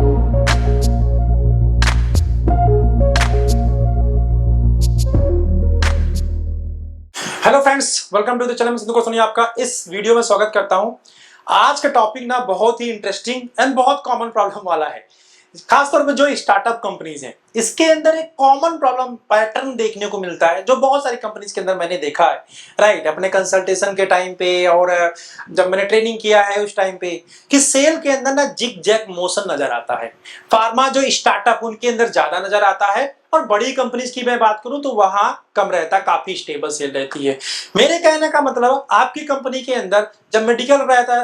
Hello friends, welcome to the channel. Sidhu को सुनिए, आपका इस वीडियो में स्वागत करता हूं। आज का टॉपिक ना बहुत ही इंटरेस्टिंग एंड बहुत कॉमन प्रॉब्लम वाला है। खासतौर पे जो स्टार्टअप कंपनीज हैं, इसके अंदर एक कॉमन प्रॉब्लम पैटर्न देखने को मिलता है जो बहुत सारी कंपनीज के अंदर मैंने देखा है, राइट। अपने कंसल्टेशन के टाइम पे और जब मैंने ट्रेनिंग किया है उस टाइम पे, कि सेल के अंदर ना जिग जैग मोशन नजर आता है। फार्मा जो स्टार्टअप उनके अंदर ज्यादा नजर आता है, और बड़ी कंपनीज की मैं बात करूं तो वहां कम रहता, काफी स्टेबल सेल रहती है। मेरे कहने का मतलब, आपकी कंपनी के अंदर जब मेडिकल रहता है,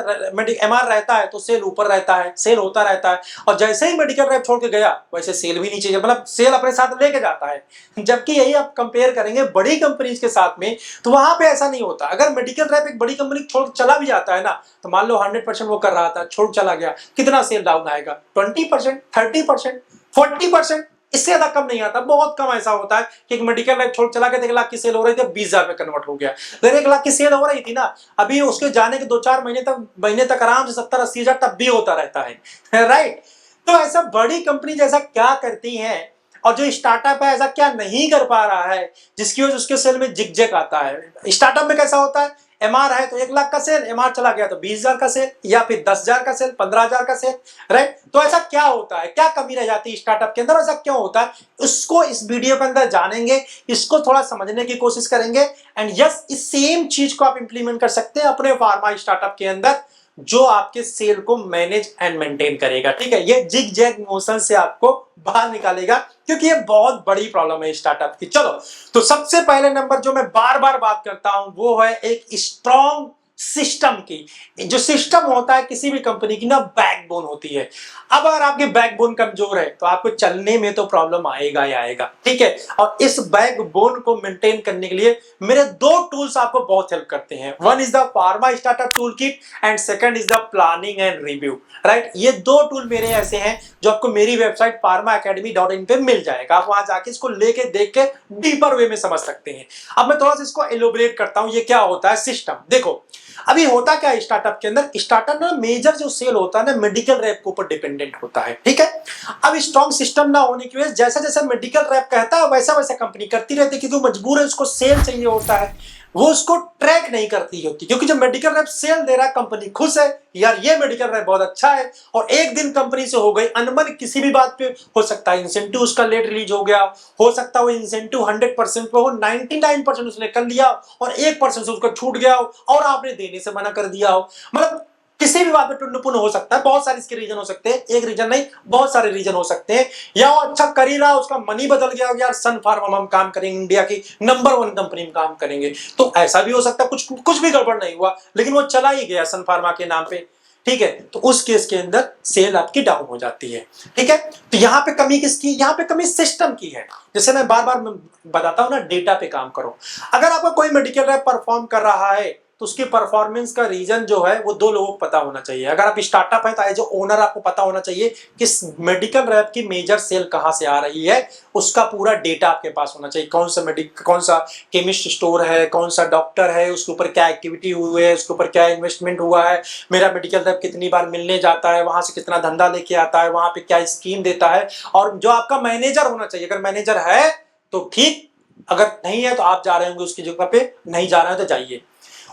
एमआर रहता है तो सेल ऊपर रहता है, सेल होता रहता है, और जैसे ही मेडिकल रैप छोड़ के गया वैसे सेल भी नीचे, मतलब सेल अपने साथ लेके जाता है। जबकि यही आप कंपेयर करेंगे बड़ी कंपनीज के साथ में, तो वहां पे ऐसा नहीं होता। अगर मेडिकल रैप एक बड़ी कंपनी छोड़ चला भी जाता है ना, तो मान लो 100% वो कर रहा था, छोड़ चला गया, कितना सेल डाउन आएगा? 20%, 30%, 40%, इससे ज्यादा कम नहीं आता। बहुत कम ऐसा होता है कि एक मेडिकल रैप छोड़ चला गया, 1 लाख की सेल हो रही थी, 20,000 में कन्वर्ट हो गया। अगर 1 लाख की सेल हो रही थी ना, अभी उसके जाने के 2-4 महीने तक आराम से 70-80 हजार तब भी होता रहता है, राइट। तो ऐसा बड़ी कंपनी जैसा क्या करती है, और जो स्टार्टअप है ऐसा क्या नहीं कर पा रहा है, जिसकी वजह से उसके सेल में जिग आता है। स्टार्टअप में कैसा होता है, एमआर है तो 1 लाख का सेल, एमआर चला गया तो 20,000 का सेल, या फिर 10,000 का सेल, 15,000 का सेल, राइट। तो ऐसा क्या होता है, क्या कमी रह जाती है स्टार्टअप के अंदर, ऐसा क्यों होता है, उसको इस वीडियो के अंदर जानेंगे, इसको थोड़ा समझने की कोशिश करेंगे। एंड यस, इस सेम चीज को आप इंप्लीमेंट कर सकते हैं अपने फार्मा स्टार्टअप के अंदर, जो आपके सेल को मैनेज एंड मेंटेन करेगा। ठीक है, ये जिग जैग मोशन से आपको बाहर निकालेगा, क्योंकि ये बहुत बड़ी प्रॉब्लम है स्टार्टअप की। चलो, तो सबसे पहले नंबर जो मैं बार बार बात करता हूं वो है एक स्ट्रॉन्ग सिस्टम की। जो सिस्टम होता है किसी भी कंपनी की ना, बैकबोन होती है। अब अगर आपकी बैकबोन कमजोर है तो आपको चलने में तो प्रॉब्लम आएगा ही आएगा, ठीक है। और इस बैकबोन को मेंटेन करने के लिए मेरे 2 टूल्स आपको बहुत हेल्प करते हैं। One is the pharma startup tool kit and second is the planning and review, right. ये 2 टूल मेरे ऐसे हैं जो आपको मेरी वेबसाइट pharmaacademy.in पे मिल जाएगा। आप वहां जाके इसको लेके देख के डीपर वे में समझ सकते हैं। अब मैं थोड़ा सा इसको एलोबरेट करता हूं, ये क्या होता है सिस्टम। देखो, अभी होता क्या है स्टार्टअप के अंदर, स्टार्टअप में मेजर जो सेल होता है ना, मेडिकल रैप के ऊपर डिपेंडेंट होता है, ठीक है। अब स्ट्रॉन्ग सिस्टम ना होने की वजह, जैसा जैसा मेडिकल रैप कहता है वैसा वैसा कंपनी करती रहती है, क्योंकि वो मजबूर है, उसको सेल चाहिए होता है, वो उसको ट्रैक नहीं करती होती। क्योंकि जब मेडिकल रैप सेल दे रहा है, कंपनी खुश है, यार ये मेडिकल रैप बहुत अच्छा है, और एक दिन कंपनी से हो गई अनबन किसी भी बात पे, हो सकता है इंसेंटिव उसका लेट रिलीज हो गया, हो सकता है वो इंसेंटिव 100% पे हो, 99% उसने कर लिया और 1% से उसका छूट गया हो, और आपने देने से मना कर दिया हो। मतलब किसी भी बात में टुन्नपुन हो सकता है, बहुत सारे इसके रीजन हो सकते हैं, एक रीजन नहीं बहुत सारे रीजन हो सकते हैं। या वो अच्छा कर ही रहा, उसका मनी बदल गया, यार सन फार्मा हम काम करेंगे, इंडिया की नंबर 1 कंपनी में काम करेंगे, तो ऐसा भी हो सकता है। कुछ भी गड़बड़ नहीं हुआ, लेकिन वो चला ही गया सन फार्मा के नाम पे, ठीक है। तो उस केस के अंदर सेल आपकी डाउन हो जाती है, ठीक है। तो यहाँ पे कमी किसकी, यहाँ पे कमी सिस्टम की है। जैसे मैं बार बार बताता हूँ ना, डेटा पे काम करो। अगर आपका कोई मेडिकल रैप परफॉर्म कर रहा है तो उसकी परफॉर्मेंस का रीजन जो है वो 2 लोगों को पता होना चाहिए। अगर आप स्टार्टअप है तो एज ओनर आपको पता होना चाहिए कि मेडिकल रैप की मेजर सेल कहां से आ रही है, उसका पूरा डेटा आपके पास होना चाहिए। कौन सा केमिस्ट स्टोर है, कौन सा डॉक्टर है, उसके ऊपर क्या एक्टिविटी हुई है, उसके ऊपर क्या इन्वेस्टमेंट हुआ है, मेरा मेडिकल रैप कितनी बार मिलने जाता है, वहां से कितना धंधा लेके आता है, वहां पे क्या स्कीम देता है। और जो आपका मैनेजर होना चाहिए, अगर मैनेजर है तो ठीक, अगर नहीं है तो आप जा रहे होंगे उसकी जगह पे, नहीं जा रहे हैं तो जाइए।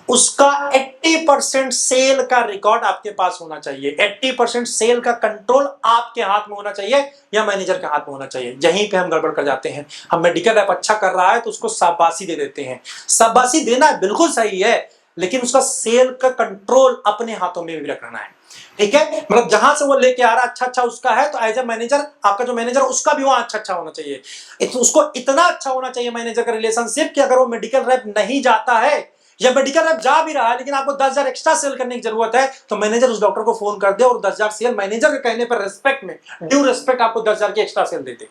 उसका 80% सेल का रिकॉर्ड आपके पास होना चाहिए, 80% सेल का कंट्रोल आपके हाथ में होना चाहिए या मैनेजर के हाथ में होना चाहिए। यहीं पे हम गड़बड़ कर जाते हैं। हम मेडिकल ऐप अच्छा कर रहा है तो उसको शाबाशी दे देते हैं। शाबाशी देना बिल्कुल सही है, लेकिन उसका सेल का कंट्रोल अपने हाथों में भी रखना है, ठीक है। मतलब जहां से वो लेके आ रहा अच्छा उसका है, तो एज ए मैनेजर आपका जो मैनेजर उसका भी वहां अच्छा होना चाहिए। उसको इतना अच्छा होना चाहिए मैनेजर का रिलेशनशिप, कि अगर वो मेडिकल रैप नहीं जाता है या मेडिकल रैप जा भी रहा है लेकिन आपको 10,000 एक्स्ट्रा सेल करने की जरूरत है, तो मैनेजर उस डॉक्टर को फोन कर दे और 10,000 सेल मैनेजर के कहने पर रेस्पेक्ट में, ड्यू रेस्पेक्ट, आपको 10,000 की एक्स्ट्रा सेल दे दे।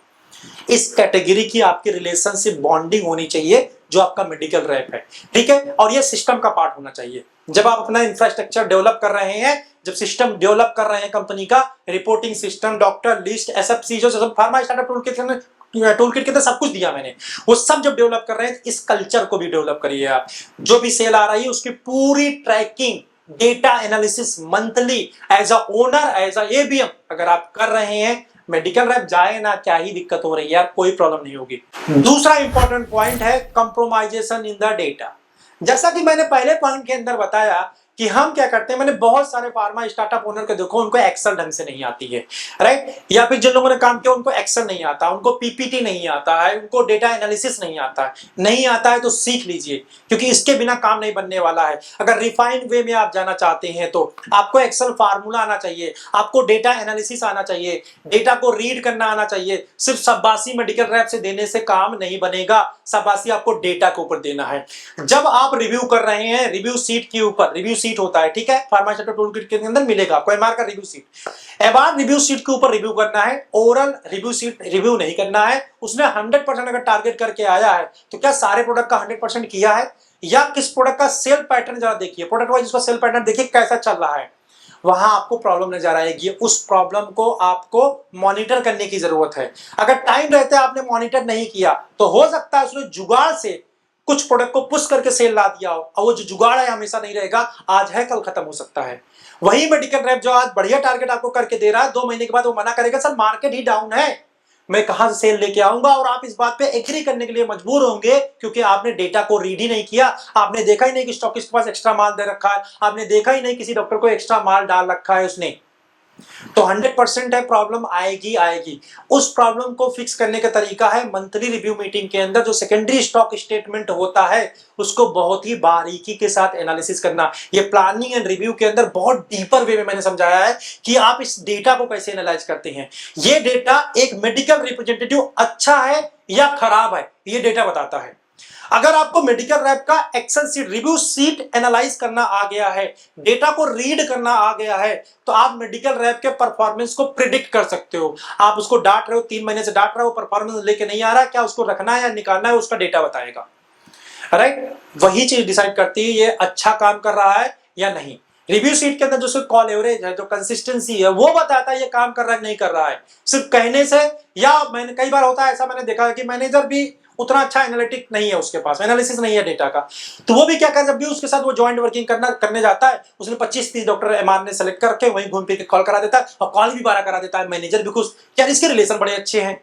इस कैटेगरी की आपकी रिलेशनशिप बॉन्डिंग होनी चाहिए जो आपका मेडिकल रैप है, ठीक है। और ये सिस्टम का पार्ट होना चाहिए। जब आप अपना इंफ्रास्ट्रक्चर डेवलप कर रहे हैं, जब सिस्टम डेवलप कर रहे हैं कंपनी का, reporting system, doctor list, SFC, जो सब फार्मा स्टार्टअप टूल किट के अंदर सब कुछ दिया मैंने, वो सब जब डेवलप कर रहे हैं, इस कल्चर को भी डेवलप करिए आप। जो भी सेल आ रही है उसकी पूरी tracking data analysis monthly as a owner, as a ABM अगर आप कर रहे हैं, मेडिकल रैप जाए ना, क्या ही दिक्कत हो रही है यार, कोई प्रॉब्लम नहीं होगी। दूसरा इंपॉर्टेंट पॉइंट है कंप्रोमाइजेशन इन द डेटा। जैसा कि मैंने पहले पॉइंट के अंदर बताया कि हम क्या करते हैं, मैंने बहुत सारे फार्मा स्टार्टअप ओनर को देखो, उनको एक्सेल ढंग से नहीं आती है, राइट, या फिर जिन लोगों ने काम किया उनको एक्सेल नहीं आता, उनको पीपीटी नहीं आता है, उनको डेटा एनालिसिस नहीं आता है। नहीं आता है तो सीख लीजिए, क्योंकि इसके बिना काम नहीं बनने वाला है। अगर रिफाइंड वे में आप जाना चाहते हैं तो आपको एक्सेल फार्मूला आना चाहिए, आपको डेटा एनालिसिस आना चाहिए, डेटा को रीड करना आना चाहिए। सिर्फ शाबाशी मेडिकल रैप से देने से काम नहीं बनेगा, शाबाशी आपको डेटा के ऊपर देना है। जब आप रिव्यू कर रहे हैं, रिव्यू सीट के ऊपर, रिव्यू सीट होता है, ठीक है, फार्मास्यूटिकल टूलकिट के अंदर मिलेगा आपको एमआर का review seat. MR review seat के ऊपर रिव्यू करना है, ओरल रिव्यू सीट रिव्यू नहीं करना है। उसने 100% अगर टारगेट करके आया है तो क्या सारे प्रोडक्ट का 100% किया है, या किस प्रोडक्ट का सेल पैटर्न जरा देखिए, प्रोडक्ट वाइज उसका सेल पैटर्न देखिए कैसा चल रहा है। वहां आपको प्रॉब्लम नजर आएगी, उस प्रॉब्लम को आपको मॉनिटर करने की जरूरत है। अगर टाइम रहते आपने मॉनिटर नहीं किया तो हो सकता है उसने जुगाड़ से कुछ प्रोडक्ट को पुश करके सेल ला दिया हो, और वो जो जुगाड़ है हमेशा नहीं रहेगा, आज है कल खत्म हो सकता है। वही मेडिकल रैप जो आज बढ़िया टारगेट आपको करके दे रहा है, 2 महीने के बाद वो मना करेगा सर मार्केट ही डाउन है, मैं कहां से सेल लेके आऊंगा, और आप इस बात पे एग्री करने के लिए मजबूर होंगे, क्योंकि आपने डेटा को रीड ही नहीं किया, आपने देखा ही नहीं कि स्टॉकिस्ट के पास एक्स्ट्रा माल दे रखा है, आपने देखा ही नहीं किसी डॉक्टर को एक्स्ट्रा माल डाल रखा है उसने। तो 100% है प्रॉब्लम आएगी आएगी। उस प्रॉब्लम को फिक्स करने का तरीका है मंथली रिव्यू मीटिंग के अंदर जो सेकेंडरी स्टॉक स्टेटमेंट होता है उसको बहुत ही बारीकी के साथ एनालिसिस करना। ये प्लानिंग एंड रिव्यू के अंदर बहुत डीपर वे में मैंने समझाया है कि आप इस डेटा को कैसे एनालाइज करते हैं। ये डेटा एक मेडिकल रिप्रेजेंटेटिव अच्छा है या खराब है, ये डेटा बताता है। अगर आपको मेडिकल रैप का excel sheet review sheet analyse करना आ गया है, डेटा को रीड करना आ गया है, तो आप मेडिकल रैप के परफॉर्मेंस को प्रिडिक्ट कर सकते हो। आप उसको डांट रहे हो, 3 महीने से डांट रहे हो, परफॉर्मेंस लेके नहीं आ रहा, क्या उसको रखना है या निकालना है, उसका डेटा बताएगा, राइट। वही चीज डिसाइड करती है ये अच्छा काम कर रहा है या नहीं। रिव्यू सीट के अंदर जो कॉल एवरेज है, जो कंसिस्टेंसी है, वो बताता है ये काम कर रहा है नहीं कर रहा है, सिर्फ कहने से। या मैंने कई बार होता है ऐसा, मैंने देखा है कि मैनेजर भी उतना अच्छा एनालिटिक नहीं है, उसके पास एनालिसिस नहीं है डेटा का, तो वो भी क्या कर, जब भी उसके साथ वो जॉइंट वर्किंग करने जाता है, उसने 25-30 डॉक्टर एमआर ने सेलेक्ट करके वहीं घूम फिर के कॉल करा देता है, और कॉल भी 12 करा देता है, मैनेजर भी खुश, यार इसके रिलेशन बड़े अच्छे हैं,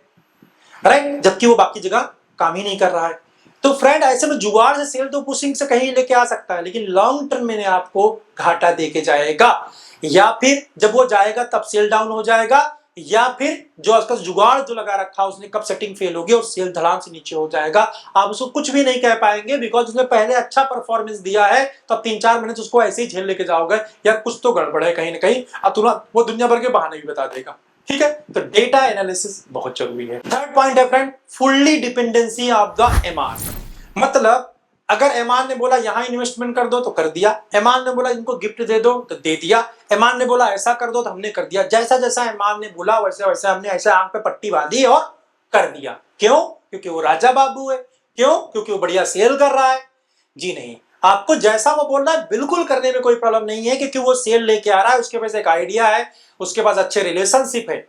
राइट, जबकि वो बाकी जगह काम ही नहीं कर रहा है। तो फ्रेंड ऐसे में जुगाड़ से सेल तो पुशिंग से कहीं लेके आ सकता है, लेकिन लॉन्ग टर्म में आपको घाटा देके जाएगा, या फिर जब वो जाएगा तब सेल डाउन हो जाएगा, या फिर जो उसका जुगाड़ जो लगा रखा उसने कब सेटिंग फेल होगी और सेल धड़ाम से नीचे हो जाएगा। आप उसको कुछ भी नहीं कह पाएंगे, बिकॉज उसने पहले अच्छा परफॉर्मेंस दिया है, तो अब 3-4 महीने से उसको ऐसे ही झेल लेके जाओगे, यार कुछ तो गड़बड़ है कहीं ना कहीं, अब तुरंत वो दुनिया भर के बहाने भी बता देगा, ठीक है। तो डेटा एनालिसिस बहुत जरूरी है। थर्ड पॉइंट है friend, fully dependency of the MR. मतलब अगर एमआर ने बोला यहां इन्वेस्टमेंट कर दो तो कर दिया, एमआर ने बोला इनको गिफ्ट दे दो तो दे दिया, एमआर ने बोला ऐसा कर दो तो हमने कर दिया, जैसा जैसा एमआर ने बोला वैसे वैसे हमने ऐसे आंख पे पट्टी बांधी और कर दिया। क्यों? क्योंकि वो राजा बाबू है। क्यों? क्योंकि वो बढ़िया सेल कर रहा है। जी नहीं, आपको जैसा वो बोल रहा है बिल्कुल करने में कोई प्रॉब्लम नहीं है, क्योंकि वो सेल लेके आ रहा है, उसके पास एक आइडिया है, उसके पास अच्छे रिलेशनशिप है,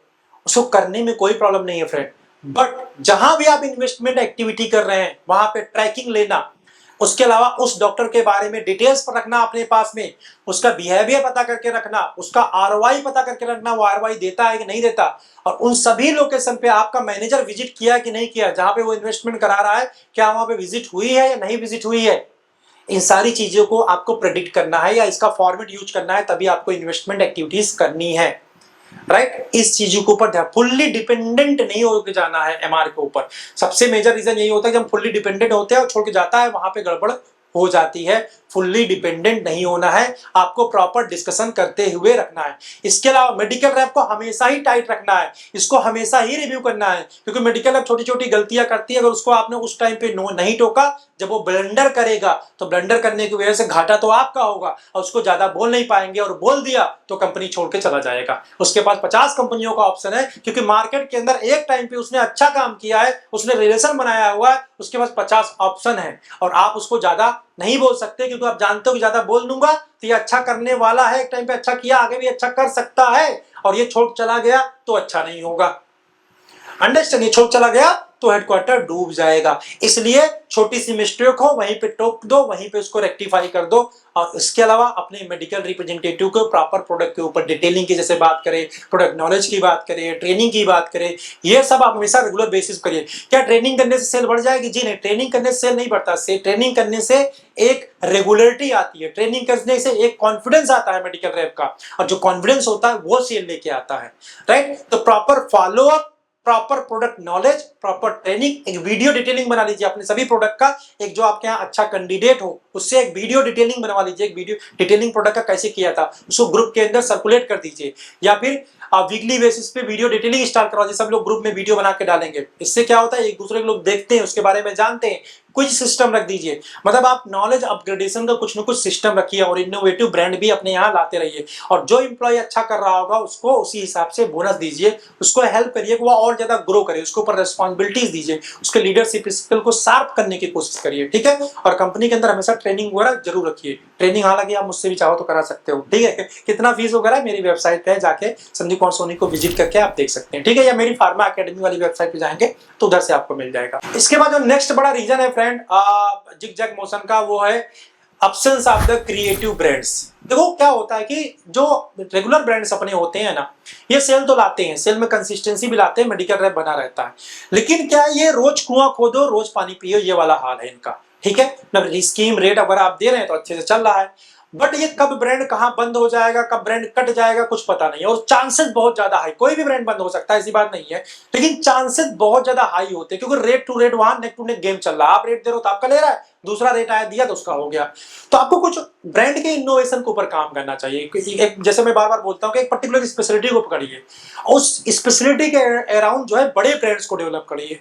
उसको करने में कोई प्रॉब्लम नहीं है फ्रेंड। बट जहां भी आप इन्वेस्टमेंट एक्टिविटी कर रहे हैं वहां पे ट्रैकिंग लेना, उसके अलावा उस डॉक्टर के बारे में डिटेल्स पर रखना अपने पास में, उसका बिहेवियर पता करके रखना, उसका आरओआई पता करके रखना, वो आरओआई देता है कि नहीं देता, और उन सभी लोकेशन पे आपका मैनेजर विजिट किया कि नहीं किया, जहां पे वो इन्वेस्टमेंट करा रहा है क्या वहां पे विजिट हुई है या नहीं विजिट हुई है। इन सारी चीजों को आपको प्रेडिक्ट करना है या इसका फॉर्मेट यूज करना है, तभी आपको इन्वेस्टमेंट एक्टिविटीज करनी है, राइट। इस चीजों के ऊपर फुल्ली डिपेंडेंट नहीं होकर जाना है एमआर के ऊपर। सबसे मेजर रीजन यही होता है कि हम फुल्ली डिपेंडेंट होते हैं और छोड़ के जाता है, वहां पे गड़बड़ हो जाती है। फुल्ली डिपेंडेंट नहीं होना है, आपको प्रॉपर डिस्कशन करते हुए रखना है। इसके अलावा मेडिकल रैप को हमेशा ही टाइट रखना है, इसको हमेशा ही रिव्यू करना है, क्योंकि मेडिकल रैप छोटी छोटी गलतियां करती है, अगर उसको आपने उस टाइम पे नहीं टोका, जब वो ब्लंडर करेगा तो ब्लंडर करने की वजह से घाटा तो आपका होगा, और उसको ज्यादा बोल नहीं पाएंगे, और बोल दिया तो कंपनी छोड़ के चला जाएगा। उसके पास 50 कंपनियों का ऑप्शन है, क्योंकि मार्केट के अंदर एक टाइम पे उसने अच्छा काम किया है, उसने रिलेशन बनाया हुआ है, उसके पास 50 ऑप्शन है, और आप उसको ज्यादा नहीं बोल सकते, क्योंकि आप जानते हो कि ज्यादा बोल दूंगा तो ये अच्छा करने वाला है, एक टाइम पे अच्छा किया, आगे भी अच्छा कर सकता है, और ये छोड़ चला गया तो अच्छा नहीं होगा। अंडरस्टैंड? ये छोड़ चला गया तो हेडक्वार्टर डूब जाएगा। इसलिए छोटी सी मिस्टेक हो वहीं पे टोक दो, वहीं पे उसको रेक्टिफाई कर दो। और इसके अलावा अपने मेडिकल रिप्रेजेंटेटिव को प्रॉपर प्रोडक्ट के ऊपर डिटेलिंग की जैसे बात करें, प्रोडक्ट नॉलेज की बात करें, ट्रेनिंग की बात करें, ये सब आप हमेशा रेगुलर बेसिस करिए। क्या ट्रेनिंग करने से सेल बढ़ जाएगी? जी नहीं, ट्रेनिंग करने से सेल नहीं बढ़ता। ट्रेनिंग करने से एक रेगुलरिटी आती है, ट्रेनिंग करने से एक कॉन्फिडेंस आता है मेडिकल रैप का, और जो कॉन्फिडेंस होता है वो सेल लेके आता है, राइट। तो proper follow up, proper product knowledge, proper training, एक वीडियो डिटेलिंग बना लीजिए अपने सभी प्रोडक्ट का। एक जो आपके यहाँ अच्छा कैंडिडेट हो उससे एक वीडियो डिटेलिंग बनवा लीजिए, एक वीडियो डिटेलिंग प्रोडक्ट का कैसे किया था उसको ग्रुप के अंदर सर्कुलेट कर दीजिए, या फिर आप वीकली बेसिस पे वीडियो डिटेलिंग स्टार्ट करवा दीजिए। सब लोग ग्रुप में वीडियो बना के डालेंगे, इससे क्या होता है एक दूसरे के लोग देखते हैं, उसके बारे में जानते हैं। कुछ सिस्टम रख दीजिए, मतलब आप नॉलेज अपग्रेडेशन का कुछ न कुछ सिस्टम रखिए, और इनोवेटिव ब्रांड भी अपने यहाँ लाते रहिए। और जो एम्प्लॉय अच्छा कर रहा होगा उसको उसी हिसाब से बोनस दीजिए, उसको हेल्प करिए कि वो और ज्यादा ग्रो करे, उसके ऊपर रिस्पॉन्सिबिलिटीज दीजिए, उसके लीडरशिप स्किल को शार्प करने की कोशिश करिए, ठीक है। और कंपनी के अंदर हमेशा ट्रेनिंग वगैरह जरूर रखिए। ट्रेनिंग हालांकि आप मुझसे भी चाहो तो करा सकते हो, ठीक है। कितना फीस वगैरह है मेरी वेबसाइट पे जाके संदीप कुमार सोनी को विजिट करके आप देख सकते हैं, ठीक है। या मेरी फार्मा अकेडमी वाली वेबसाइट पे जाएंगे तो उधर से आपको मिल जाएगा। इसके बाद जो नेक्स्ट बड़ा रीजन है फ्रेंड जिग-जैग मोशन का, वो है absence of the creative brands. देखो क्या होता है कि जो रेगुलर ब्रांड्स अपने होते हैं ना, ये सेल तो लाते हैं, सेल में कंसिस्टेंसी भी लाते हैं, मेडिकल रैप बना रहता है, लेकिन क्या ये रोज कुआं खोदो रोज पानी पियो, ये वाला हाल है इनका, ठीक है ना। स्कीम रेट अगर आप दे रहे हैं तो अच्छे से चल रहा है, बट ये कब ब्रांड कहां बंद हो जाएगा, कब ब्रांड कट जाएगा, कुछ पता नहीं है। और चांसेस बहुत ज्यादा हाई, कोई भी ब्रांड बंद हो सकता है ऐसी बात नहीं है, लेकिन चांसेस बहुत ज्यादा हाई होते हैं, क्योंकि रेट टू रेट वहां नेक टू नेक गेम चल रहा है। आप रेट दे रहे हो तो आपका ले रहा है, दूसरा रेट आया दिया तो उसका हो गया। तो आपको कुछ ब्रांड के इनोवेशन के ऊपर काम करना चाहिए। जैसे मैं बार बार बोलता हूँ कि एक पर्टिकुलर स्पेशलिटी को पकड़िए, उस स्पेशलिटी के अराउंड जो है बड़े ब्रांड्स को डेवलप करिए,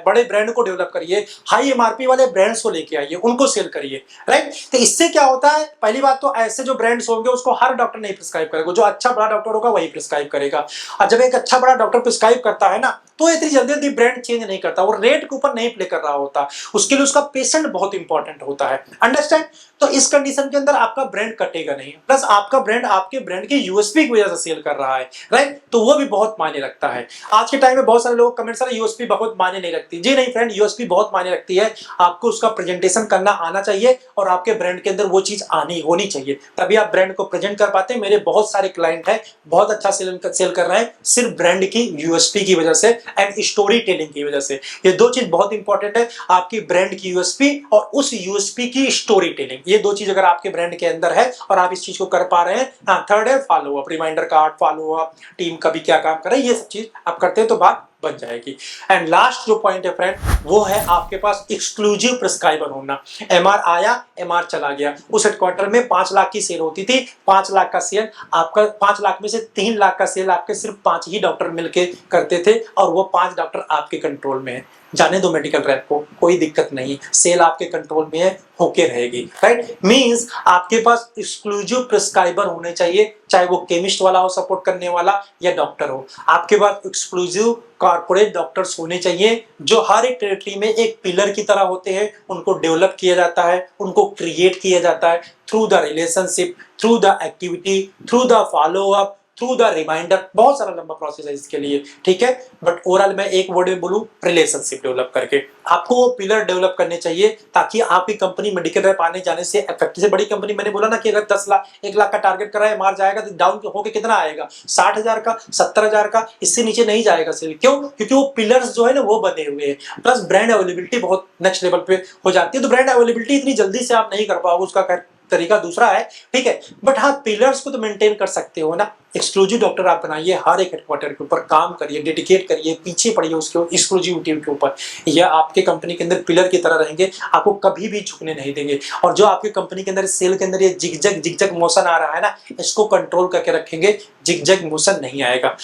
बड़े ब्रांड को डेवलप करिए, हाई एमआरपी वाले ब्रांड्स को लेके आइए, उनको सेल करिए, राइट। तो इससे क्या होता है, पहली बात तो ऐसे जो ब्रांड्स होंगे उसको हर डॉक्टर नहीं प्रिस्क्राइब करेगा, जो अच्छा बड़ा डॉक्टर होगा वही प्रिस्क्राइब करेगा। और जब एक अच्छा बड़ा डॉक्टर प्रिस्क्राइब करता है ना, तो इतनी जल्दी जल्दी ब्रांड चेंज नहीं करता, वो रेट के ऊपर नहीं प्ले कर रहा होता, उसके लिए उसका पेशेंट बहुत इंपॉर्टेंट होता है, अंडरस्टैंड। तो इस कंडीशन के अंदर आपका ब्रांड कटेगा नहीं, प्लस आपका ब्रांड आपके ब्रांड के यूएसपी की वजह से सेल कर रहा है, राइट। तो वो भी बहुत मायने रखता है। आज के टाइम में बहुत सारे लोग कमेंट, सर यूएसपी बहुत मायने नहीं रखती। जी नहीं फ्रेंड, यूएसपी बहुत मायने रखती है। आपको उसका प्रेजेंटेशन करना आना चाहिए, और आपके ब्रांड के अंदर वो चीज आनी होनी चाहिए, तभी आप ब्रांड को प्रेजेंट कर पाते हैं। मेरे बहुत सारे क्लाइंट हैं बहुत अच्छा सेल कर रहे हैं सिर्फ ब्रांड की यूएसपी की वजह से एंड स्टोरी टेलिंग की वजह से। ये दो चीज बहुत इंपॉर्टेंट है, आपकी ब्रांड की यूएसपी और उस यूएसपी की स्टोरी टेलिंग। ये दो चीज अगर आपके ब्रांड के अंदर है और आप इस चीज को कर पा रहे हैं, हाँ। थर्ड है follow up, reminder card, follow up, team कभी क्या काम कर रहे हैं, ये सब चीज आप करते हैं तो बात बन जाएगी। एंड लास्ट जो पॉइंट है फ्रेंड, वो है आपके पास एक्सक्लूसिव प्रिस्क्राइबर होना। एमआर आया, एमआर चला गया। उस हेडक्वार्टर में 5 लाख की सेल होती थी, 5 लाख का सेल आपका, 5 लाख में से 3 लाख का सेल आपके सिर्फ 5 ही डॉक्टर मिलके करते थे, और वो 5 डॉक्टर आपके कंट्रोल में है। जाने दो मेडिकल रैप को, कोई दिक्कत नहीं, सेल आपके कंट्रोल में है, होके रहेगी, राइट। मींस आपके पास एक्सक्लूसिव प्रिस्क्राइबर होने चाहिए, चाहे वो केमिस्ट वाला हो सपोर्ट करने वाला या डॉक्टर हो। आपके पास एक्सक्लूसिव कॉर्पोरेट डॉक्टर्स होने चाहिए, जो हर एक टेरिटरी में एक पिलर की तरह होते हैं। उनको डेवलप किया जाता है, उनको क्रिएट किया जाता है through the relationship, through the activity, through the follow up, through the reminder. बहुत सारा लंबा प्रोसेस है इसके लिए, ठीक है। बट ओवरऑल मैं एक वर्ड में बोलूं, रिलेशनशिप डेवलप करके आपको वो पिलर डेवलप करने चाहिए, ताकि आपकी कंपनी मेडिकल रैप आने जाने से इफेक्टिव से बड़ी कंपनी। मैंने बोला ना कि अगर 10 लाख 1 लाख का टारगेट कर रहा है, मार जाएगा तो डाउन होकर कितना आएगा, 60,000 का, 70,000 का, इससे नीचे नहीं जाएगा सेल। क्यों? क्योंकि वो पिलर्स जो है ना वो बने हुए हैं, प्लस ब्रांड अवेलेबिलिटी बहुत नेक्स्ट लेवल पे हो जाती है। तो ब्रांड अवेलेबिलिटी इतनी जल्दी से आप नहीं कर पाओगे, उसका तरीका दूसरा है, ठीक है। बट हाँ, पिलर्स को तो मेंटेन कर सकते हो ना। एक्सक्लूसिव डॉक्टर आप बनाइए, हर एक हेडक्वार्टर के ऊपर काम करिए, डेडिकेट करिए, पीछे पड़िए उसके एक्सक्लूसिविटी के ऊपर। यह आपके कंपनी के अंदर पिलर की तरह रहेंगे, आपको कभी भी झुकने नहीं देंगे। और जो आपकी कंपनी के अंदर सेल के अंदर ये जिग-जैग मोशन आ रहा है ना, इसको कंट्रोल करके रखेंगे, जिग-जैग मोशन नहीं आएगा।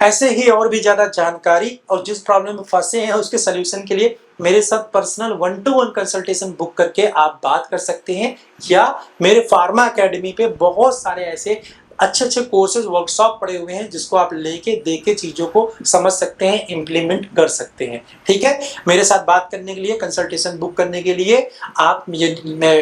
ऐसे ही और भी ज्यादा जानकारी और जिस प्रॉब्लम में फंसे हैं उसके सोल्यूशन के लिए मेरे साथ पर्सनल 1-to-1 कंसल्टेशन बुक करके आप बात कर सकते हैं, या मेरे फार्मा एकेडमी पे बहुत सारे ऐसे अच्छे अच्छे कोर्सेज वर्कशॉप पड़े हुए हैं, जिसको आप लेके देके चीजों को समझ सकते हैं, इंप्लीमेंट कर सकते हैं, ठीक है। मेरे साथ बात करने के लिए, कंसल्टेशन बुक करने के लिए आप मैं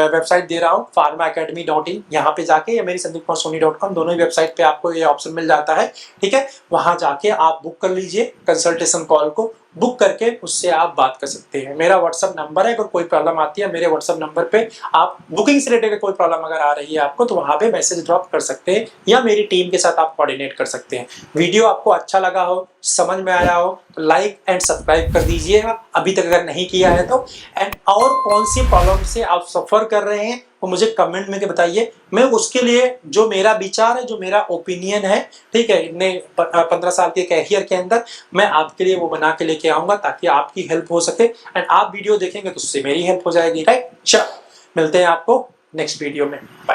वेबसाइट दे रहा हूँ pharmaacademy.in, यहाँ पे जाके, या मेरी sandeepkumarsoni.com, दोनों ही वेबसाइट पे आपको ये ऑप्शन मिल जाता है, ठीक है। वहां जाके आप बुक कर लीजिए कंसल्टेशन कॉल को, बुक करके उससे आप बात कर सकते हैं। मेरा व्हाट्सअप नंबर है, अगर कोई प्रॉब्लम आती है मेरे व्हाट्सअप नंबर पे आप बुकिंग से रिलेटेड कोई प्रॉब्लम अगर आ रही है आपको तो वहाँ पे मैसेज ड्रॉप कर सकते हैं या मेरी टीम के साथ आप कोऑर्डिनेट कर सकते हैं। वीडियो आपको अच्छा लगा हो, समझ में आया हो तो लाइक एंड सब्सक्राइब कर दीजिएगा अभी तक अगर नहीं किया है तो। एंड और कौन सी प्रॉब्लम से आप सफर कर रहे हैं वो मुझे कमेंट में बताइए, मैं उसके लिए जो मेरा विचार है, जो मेरा ओपिनियन है, ठीक है, इतने 15 साल के कैरियर के अंदर मैं आपके लिए वो बना के लेके आऊंगा ताकि आपकी हेल्प हो सके। एंड आप वीडियो देखेंगे तो उससे मेरी हेल्प हो जाएगी, राइट। चलो मिलते हैं आपको नेक्स्ट वीडियो में, बाय।